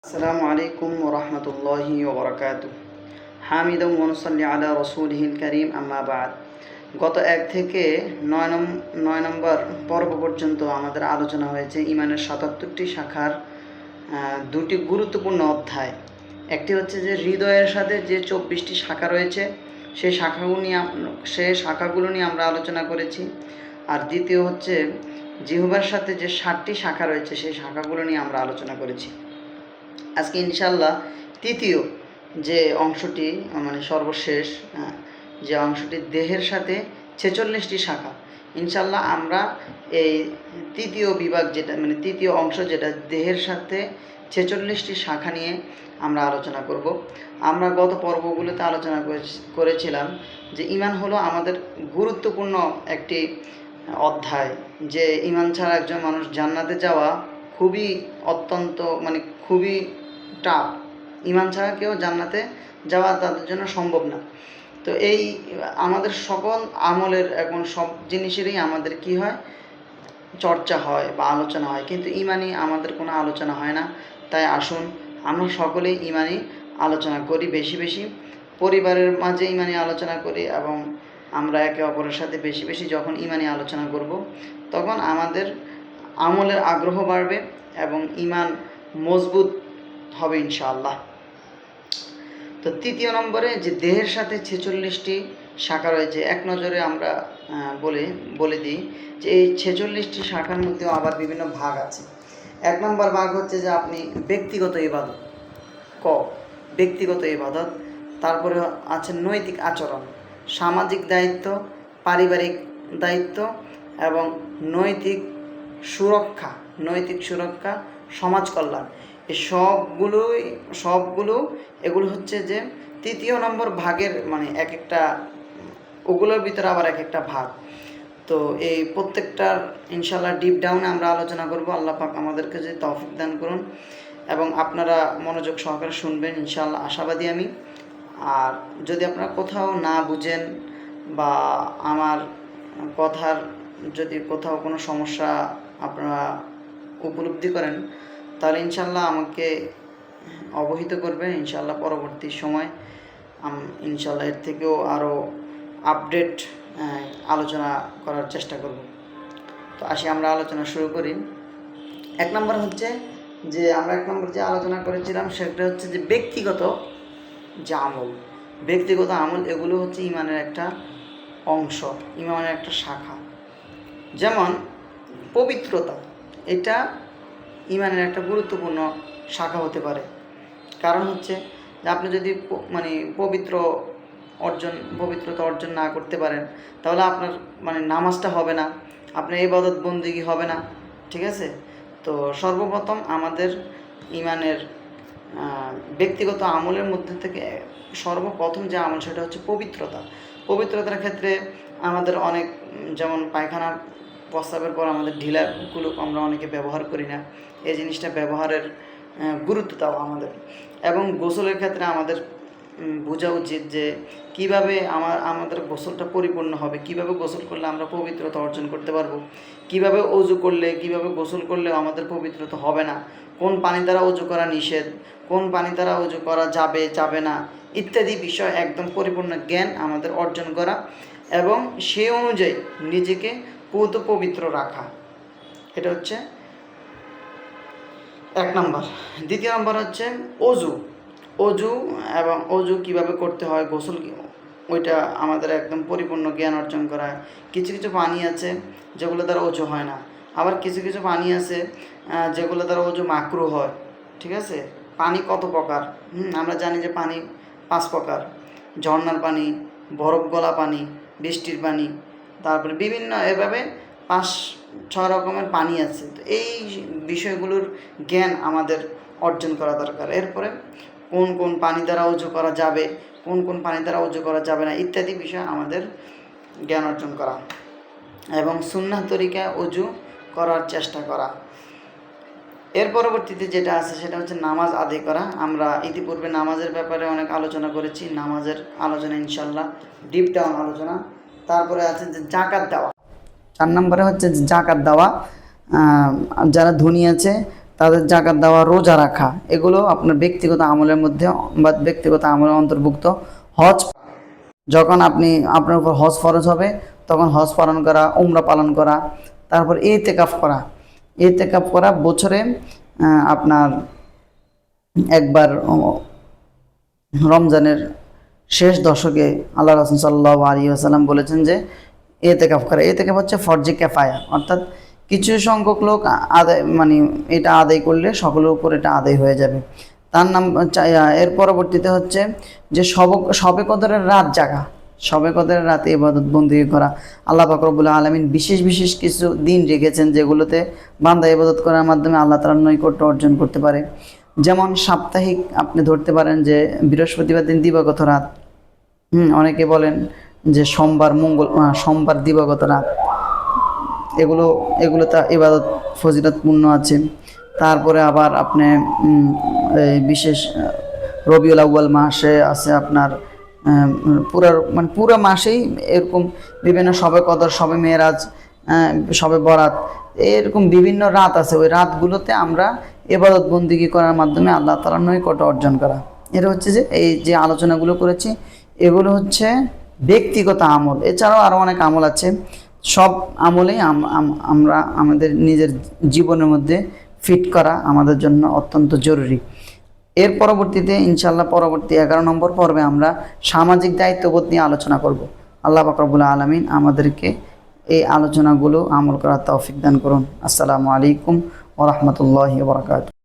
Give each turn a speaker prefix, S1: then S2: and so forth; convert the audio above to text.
S1: আসসালামু আলাইকুম ওয়া রাহমাতুল্লাহি ওয়া বারাকাতুহু। হামিদান ওয়া নুসাল্লি আলা রাসূলিহিল কারীম, আম্মা বা'দ। গত ১ থেকে ৯ নম্বর পর্ব পর্যন্ত আমাদের আলোচনা হয়েছে ইমানের ৭৭টি শাখার দুটি গুরুত্বপূর্ণ অধ্যায়। একটি হচ্ছে যে হৃদয়ের সাথে যে ২৪টি শাখা রয়েছে সেই শাখাগুলো নিয়ে আমরা আলোচনা করেছি। আর দ্বিতীয় হচ্ছে জিহ্বার সাথে যে ৭টি শাখা রয়েছে সেই শাখাগুলো নিয়ে আমরা আলোচনা করেছি। আজকে ইনশাআল্লাহ তৃতীয় যে অংশটি মানে সর্বশেষ যে অংশটি দেহের সাথে ৪৬টি শাখা, ইনশাআল্লাহ আমরা এই তৃতীয় বিভাগ যেটা মানে তৃতীয় অংশ যেটা দেহের সাথে ৪৬টি শাখা নিয়ে আমরা আলোচনা করব। আমরা গত পর্বগুলোতে আলোচনা করেছিলাম যে ঈমান হলো আমাদের গুরুত্বপূর্ণ একটি অধ্যায়, যে ঈমান ছাড়া একজন মানুষ জান্নাতে যাওয়া খুবই টাফ। ঈমান ছাড়া কেউ জান্নাতে যাওয়া তাদের জন্য সম্ভব না। তো এই আমাদের সকল আমলের এখন সব জিনিসেরই আমাদের কি হয়, চর্চা হয় বা আলোচনা হয়, কিন্তু ঈমানি আমাদের কোনো আলোচনা হয় না। তাই আসুন আমরা সকলেই ঈমানি আলোচনা করি, বেশি বেশি পরিবারের মাঝে ঈমানি আলোচনা করি, এবং আমরা একে অপরের সাথে বেশি বেশি যখন ঈমানি আলোচনা করব তখন আমাদের আমলের আগ্রহ বাড়বে এবং ঈমান মজবুত হবে ইনশাআল্লাহ। তো তৃতীয় নম্বরে যে দেহের সাথে ৪৬টি শাখা রয়েছে, এক নজরে আমরা বলে দিই যে এই ৪৬টি শাখার মধ্যেও আবার বিভিন্ন ভাগ আছে। ১ নম্বর ভাগ হচ্ছে যে আপনি ব্যক্তিগত ইবাদত, ব্যক্তিগত ইবাদত। তারপরে আছে নৈতিক আচরণ, সামাজিক দায়িত্ব, পারিবারিক দায়িত্ব এবং নৈতিক সুরক্ষা, সমাজ কল্যাণ। এই এগুলো হচ্ছে যে তৃতীয় নম্বর ভাগের মানে এক একটা, ওগুলোর ভিতরে আবার এক একটা ভাগ। তো এই প্রত্যেকটার ইনশাআল্লাহ ডিপ ডাউনে আমরা আলোচনা করব। আল্লাহ পাক আমাদেরকে যে তৌফিক দান করুন এবং আপনারা মনোযোগ সহকারে শুনবেন ইনশাআল্লাহ, আশাবাদী আমি। আর যদি আপনারা কোথাও না বুঝেন বা আমার কথার যদি কোথাও কোনো সমস্যা আপনারা উপলব্ধি করেন তাহলে ইনশাআল্লাহ আমাকে অবহিত করবেন। ইনশাআল্লাহ পরবর্তী সময় ইনশাআল্লাহ এর থেকেও আরও আপডেট আলোচনা করার চেষ্টা করব। তো আসি আমরা আলোচনা শুরু করি। ১ নম্বর হচ্ছে যে আমরা ১ নম্বর যে আলোচনা করেছিলাম সেটা হচ্ছে যে ব্যক্তিগত আমল, এগুলো হচ্ছে ঈমানের একটা অংশ, ঈমানের একটা শাখা। যেমন পবিত্রতা, এটা ঈমানের একটা গুরুত্বপূর্ণ শাখা হতে পারে। কারণ হচ্ছে যে আপনি যদি পবিত্রতা অর্জন না করতে পারেন তাহলে আপনার নামাজটা হবে না, আপনার ইবাদত বন্দেগী হবে না, ঠিক আছে? তো সর্বপ্রথম আমাদের ঈমানের ব্যক্তিগত আমলের মধ্যে থেকে সর্বপ্রথম যে আমল সেটা হচ্ছে পবিত্রতার ক্ষেত্রে আমাদের অনেক, যেমন পায়খানা প্রস্রাবের পর আমাদের ঢিলাগুলো আমরা অনেকে ব্যবহার করি না, এই জিনিসটা ব্যবহারের গুরুত্ব দেওয়া আমাদের। এবং গোসলের ক্ষেত্রে আমাদের বোঝা উচিত যে কীভাবে আমাদের গোসলটা পরিপূর্ণ হবে, কীভাবে গোসল করলে আমরা পবিত্রতা অর্জন করতে পারবো, কীভাবে গোসল করলে আমাদের পবিত্রতা হবে না, কোন পানি দ্বারা অজু করা নিষেধ, কোন পানি দ্বারা অজু করা যাবে না, ইত্যাদি বিষয় একদম পরিপূর্ণ জ্ঞান আমাদের অর্জন করা এবং সেই অনুযায়ী নিজেকে পবিত্র রাখা, এটা হচ্ছে ১ নম্বর। দ্বিতীয় নম্বর হচ্ছে অজু কীভাবে করতে হয়, গোসল ওইটা আমাদের একদম পরিপূর্ণ জ্ঞান অর্জন করা। কিছু পানি আছে যেগুলো দ্বারা অজু হয় না, আবার কিছু পানি আছে যেগুলো দ্বারা অজু মাকরুহ হয়, ঠিক আছে? পানি কত প্রকার আমরা জানি যে পানি 5 প্রকার: ঝর্ণার পানি, বরফ গলা পানি, বৃষ্টির পানি, তারপরে বিভিন্ন এভাবে 5-6 রকমের পানি আছে। তো এই বিষয়গুলোর জ্ঞান আমাদের অর্জন করা দরকার। এরপরে কোন পানি দ্বারা অজু করা যাবে, কোন পানি দ্বারা অজু করা যাবে না, ইত্যাদি বিষয় আমাদের জ্ঞান অর্জন করা এবং সুন্নাহ তরিকায় অজু করার চেষ্টা করা। এর পরবর্তীতে যেটা আছে সেটা হচ্ছে নামাজ আদায় করা। আমরা ইতিপূর্বে নামাজের ব্যাপারে অনেক আলোচনা করেছি, নামাজের আলোচনা ইনশাআল্লাহ ডিপ ডাউন আলোচনা। তারপরে আছে যে জাকাত দেওয়া। 4 নম্বরে হচ্ছে জাকাত দেওয়া। যারা ধনী আছে তাদের জাকাত দেওয়া, রোজা রাখা, এগুলো আপনার ব্যক্তিগত আমলের মধ্যে বা ব্যক্তিগত আমলের অন্তর্ভুক্ত। হজ, যখন আপনার উপর হজ ফরজ হবে তখন হজ পালন করা, উমরা পালন করা। তারপর ইতিকাফ করা, ইতিকাফ করা বছরে আপনার একবার রমজানের শেষ দশকে আল্লাহ রাসূল সাল্লাল্লাহু আলাইহি ওয়াসাল্লাম বলেছেন যে ইতিকাফ করা। ইতিকাফ হচ্ছে ফরজে কিফায়া, অর্থাৎ কিছু সংখ্যক লোক আদায় এটা আদায় করলে সকলের উপর এটা আদায় হয়ে যাবে। তার নাম এর পরবর্তীতে হচ্ছে যে শবে কদরের রাত জাগা, শবে কদরের রাতে ইবাদত বন্দেগী করা। আল্লাহ পাক রব্বুল আলামিন বিশেষ বিশেষ কিছু দিন রেখেছেন যেগুলোতে বান্দা ইবাদত করার মাধ্যমে আল্লাহ তাআলার নৈকট্য অর্জন করতে পারে। যেমন সাপ্তাহিক আপনি ধরতে পারেন যে বৃহস্পতিবার দিন দিবাগত রাত, অনেকে বলেন যে সোমবার দিবাগত রাত, এগুলো ইবাদত ফজিলতপূর্ণ আছে। তারপরে আবার আপনি বিশেষ রবিউল আউয়াল মাসে আছে আপনার পুরো মাসেই এরকম বিভিন্ন শবে কদর, শবে মেরাজ, শবে বরাত, এরকম বিভিন্ন রাত আছে। ওই রাতগুলোতে আমরা ইবাদত বন্দেগী করার মাধ্যমে আল্লাহ তাআলার নৈকট্য অর্জন করা। এটা হচ্ছে যে এই যে আলোচনাগুলো করেছি এগুলো হচ্ছে ব্যক্তিগত আমল। এছাড়াও আরও অনেক আমল আছে, সব আমলেই আমরা আমাদের নিজের জীবনের মধ্যে ফিট করা আমাদের জন্য অত্যন্ত জরুরি। এর পরবর্তীতে ইনশাআল্লাহ পরবর্তী 11 নম্বর পর্বে আমরা সামাজিক দায়িত্ববোধ নিয়ে আলোচনা করব। আল্লাহ পাক রব্বুল আলামিন আমাদেরকে এই আলোচনাগুলো আমল করার তৌফিক দান করুন। আসসালামু আলাইকুম ওয়া রাহমাতুল্লাহি ওয়া বারাকাতুহু।